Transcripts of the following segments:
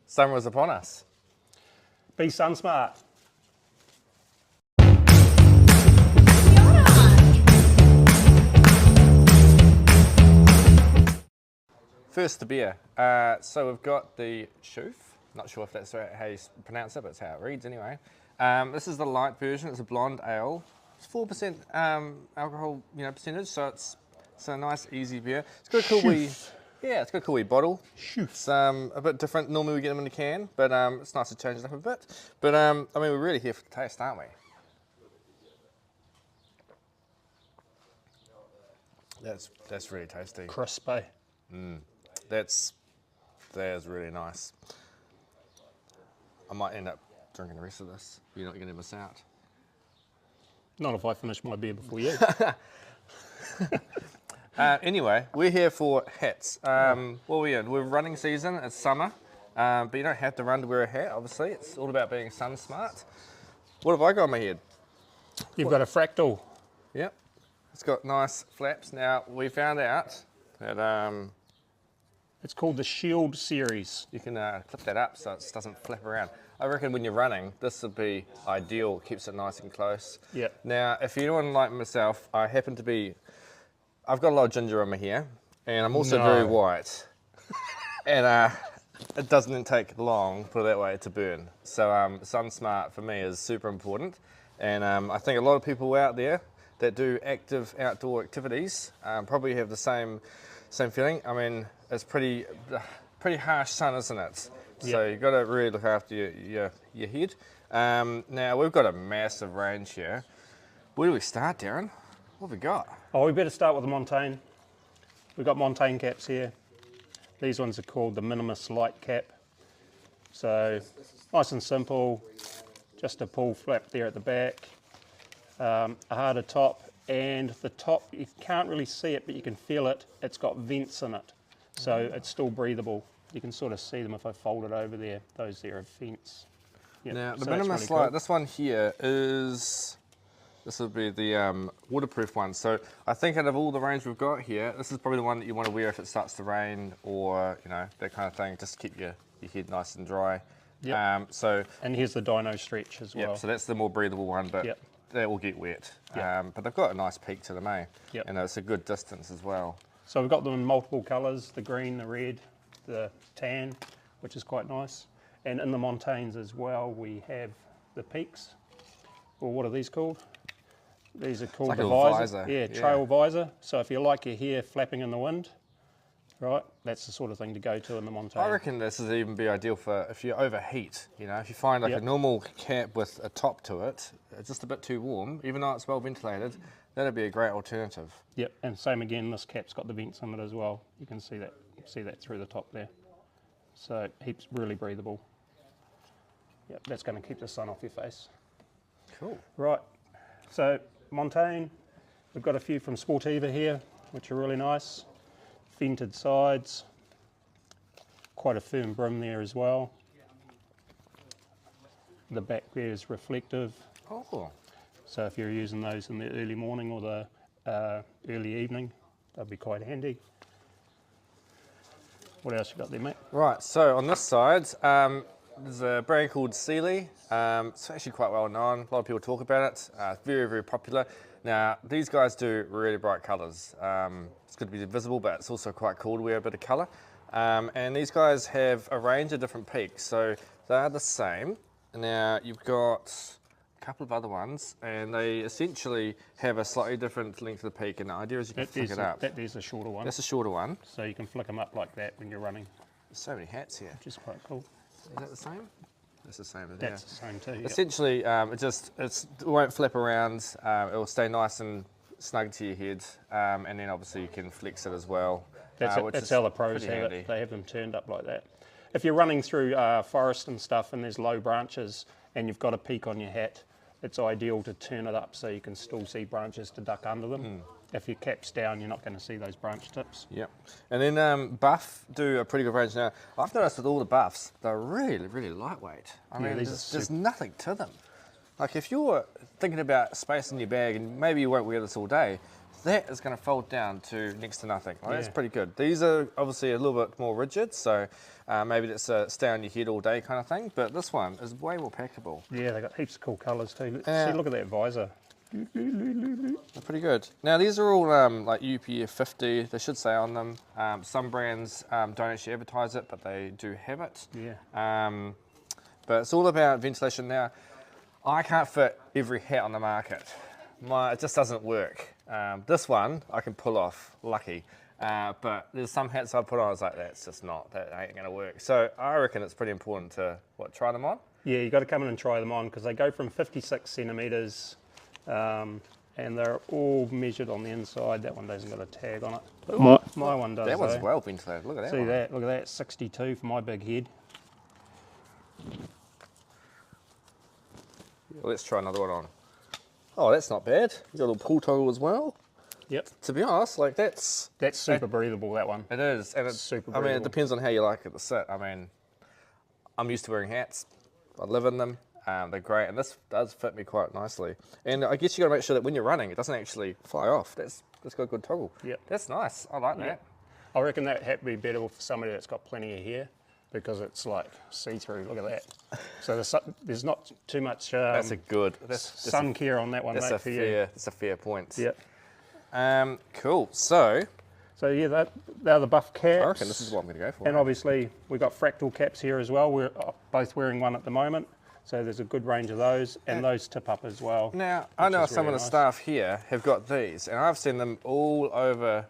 Summer is upon us. Be sun smart. First, the beer. So we've got the Chouffe. Not sure if that's how you pronounce it, but it's how it reads anyway. This is the light version. It's a blonde ale. It's 4% alcohol, percentage, so it's a nice, easy beer. It's got a cool wee, it's got a cool wee bottle. Chouffe. It's a bit different. Normally we get them in a can, but it's nice to change it up a bit. But I mean, we're really here for the taste, aren't we? That's really tasty. Crispy. That is really nice. I might end up drinking the rest of this. You're not going to miss out. Not if I finish my beer before you. Anyway, we're here for hats. What are we in? We're running season. It's summer, but you don't have to run to wear a hat. Obviously, it's all about being sun smart. What have I got on my head? You've got a fractal. Yep, it's got nice flaps. Now we found out that It's called the Shield series. you can clip that up so it doesn't flap around. I reckon when you're running, this would be ideal. Keeps it nice and close. Yep. Now, if you're anyone like myself, I've got a lot of ginger on my hair, and I'm also very white. And it doesn't take long, put it that way, to burn. So sun smart for me is super important. And I think a lot of people out there that do active outdoor activities probably have the same feeling. I mean, it's pretty harsh sun, isn't it? Yep. So you've got to really look after your head. Now we've got a massive range here. Where do we start, Darren? What have we got? Oh, we better start with the Montaigne. We've got Montaigne caps here. These ones are called the Minimus Light cap. So nice and simple, just a pull flap there at the back, a harder top, and the top, you can't really see it, but you can feel it. It's got vents in it, so it's still breathable. You can sort of see them if I fold it over there. Those there are vents. Yep. Now the so Minimus really Light, cool. this one here this will be the waterproof one. So I think out of all the range we've got here, this is probably the one that you want to wear if it starts to rain or that kind of thing. Just keep your head nice and dry. Yep. And here's the Dino Stretch as well. Yep, so that's the more breathable one, but Yep. that will get wet. Yep. But they've got a nice peak to them, eh? Yep. And it's a good distance as well. So we've got them in multiple colours, the green, the red, the tan, which is quite nice. And in the Montaignes as well, we have the peaks, or what are these called? These are called like the a little visor. visor, Yeah, yeah. trail visor. So if you like your hair flapping in the wind, right, that's the sort of thing to go to in the Montaigne. I reckon this would even be ideal for if you overheat. If you find like Yep. a normal cap with a top to it, it's just a bit too warm, even though it's well ventilated, that'd be a great alternative. Yep, and same again, this cap's got the vents in it as well. You can see that through the top there. So it keeps really breathable. Yep, that's going to keep the sun off your face. Cool. Right, so Montaigne, we've got a few from Sportiva here, which are really nice. Vented sides, quite a firm brim there as well. The back there is reflective, Oh, so if you're using those in the early morning or the early evening, they'll be quite handy. What else you got there, mate? right. So on this side, there's a brand called Sealy. It's actually quite well known. A lot of people talk about it. Very, very popular. Now, these guys do really bright colours. It's good to be visible, but it's also quite cool to wear a bit of colour. And these guys have a range of different peaks, so they are the same. Now, you've got a couple of other ones, and they essentially have a slightly different length of the peak, and the idea is you can flick it up. There's a shorter one. That's a shorter one. So you can flick them up like that when you're running, There's so many hats here. which is quite cool. Is that the same? That's the same. That's the same too. Yep. Essentially, it won't flip around. It will stay nice and snug to your head, and then obviously you can flex it as well. That's how the pros pretty have handy. it. They have them turned up like that. If you're running through forest and stuff and there's low branches and you've got a peak on your hat, it's ideal to turn it up so you can still see branches to duck under them. If your cap's down, you're not going to see those branch tips. Yep. And then Buff do a pretty good range now. I've noticed with all the Buffs, they're really, really lightweight. I mean, there's nothing to them. Like if you're thinking about space in your bag, and maybe you won't wear this all day, that is going to fold down to next to nothing. Well, that's Yeah. pretty good. These are obviously a little bit more rigid, so maybe it's a stay on your head all day kind of thing, but this one is way more packable. Yeah, they got heaps of cool colours too. Yeah. See, look at that visor. They're pretty good. Now these are all like UPF 50, they should say on them. Some brands don't actually advertise it, but they do have it. Yeah. But it's all about ventilation. Now, I can't fit every hat on the market. It just doesn't work. This one I can pull off, lucky. But there's some hats I put on, I was like, that ain't gonna work. So I reckon it's pretty important to, try them on? Yeah, you got to come in and try them on because they go from 56 centimetres and they're all measured on the inside. That one doesn't got a tag on it. But my one does. That one's though. well ventilated, look at that See one. that, look at that, 62 for my big head. Let's try another one on. Oh, that's not bad. You got a little pull toggle as well. Yep. To be honest, like that's super breathable, that one. It is, and it's super I mean, breathable. it depends on how you like it to sit. I mean, I'm used to wearing hats. I live in them. They're great, and this does fit me quite nicely. And I guess you got to make sure that when you're running, it doesn't actually fly off. That's got a good toggle. Yep. That's nice. I like that. I reckon that hat would be better for somebody that's got plenty of hair because it's like see-through. Look at that. So there's not too much That's a good. sun care on that one, mate, for you. That's a fair point. Yep. Cool. So yeah, they're the buff caps. I reckon this is what I'm going to go for. And obviously we've got fractal caps here as well. We're both wearing one at the moment. So there's a good range of those, and those tip up as well. Now, I know some really of the nice. staff here have got these, and I've seen them all over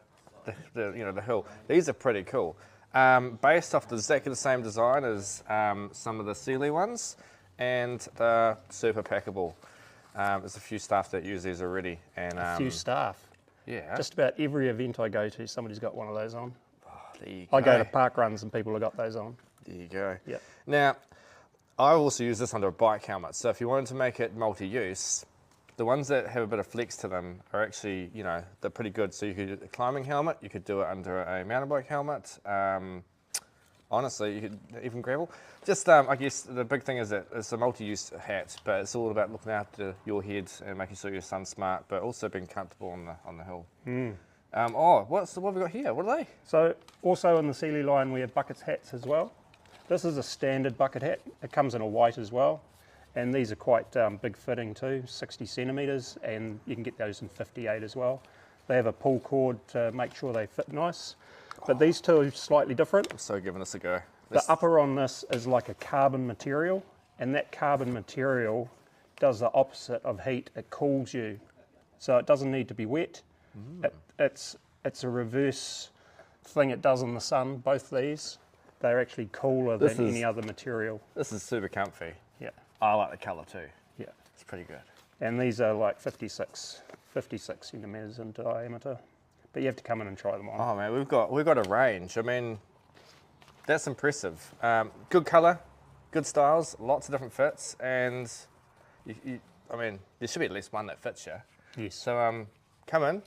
the hill. These are pretty cool. Based off exactly the same design as some of the Sealy ones, and they're super packable. There's a few staff that use these already. And A few staff. yeah. Just about every event I go to, somebody's got one of those on. There you go. I go to park runs and people have got those on. There you go. Yep. Now, I also use this under a bike helmet. So if you wanted to make it multi-use, the ones that have a bit of flex to them are actually, they're pretty good. So you could do a climbing helmet, you could do it under a mountain bike helmet. Honestly, you could even gravel. Just, I guess the big thing is that it's a multi-use hat, but it's all about looking after your head and making sure you're sun smart, but also being comfortable on the hill. What have we got here? What are they? So also in the Sealy line, we have bucket hats as well. This is a standard bucket hat. It comes in a white as well. And these are quite big fitting too, 60 centimetres, and you can get those in 58 as well. They have a pull cord to make sure they fit nice. But these two are slightly different. I'm so giving this a go. The upper on this is like a carbon material, and that carbon material does the opposite of heat. It cools you. So it doesn't need to be wet. It's a reverse thing it does in the sun, both these. They're actually cooler than any other material. This is super comfy. Yeah, I like the colour too. yeah. It's pretty good. And these are like 56 centimetres in diameter. But you have to come in and try them on. Oh man, we've got a range. I mean, that's impressive. Good colour, good styles, lots of different fits, and I mean, there should be at least one that fits you. Yes. So come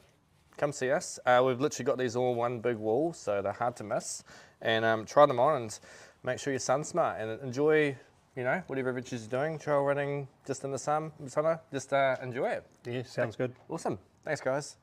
see us. We've literally got these all one big wall, so they're hard to miss. And try them on and make sure you're sun smart and enjoy, whatever adventures you're doing, trail running, just in the summer, just enjoy it. Yeah, sounds good. Awesome. Thanks, guys.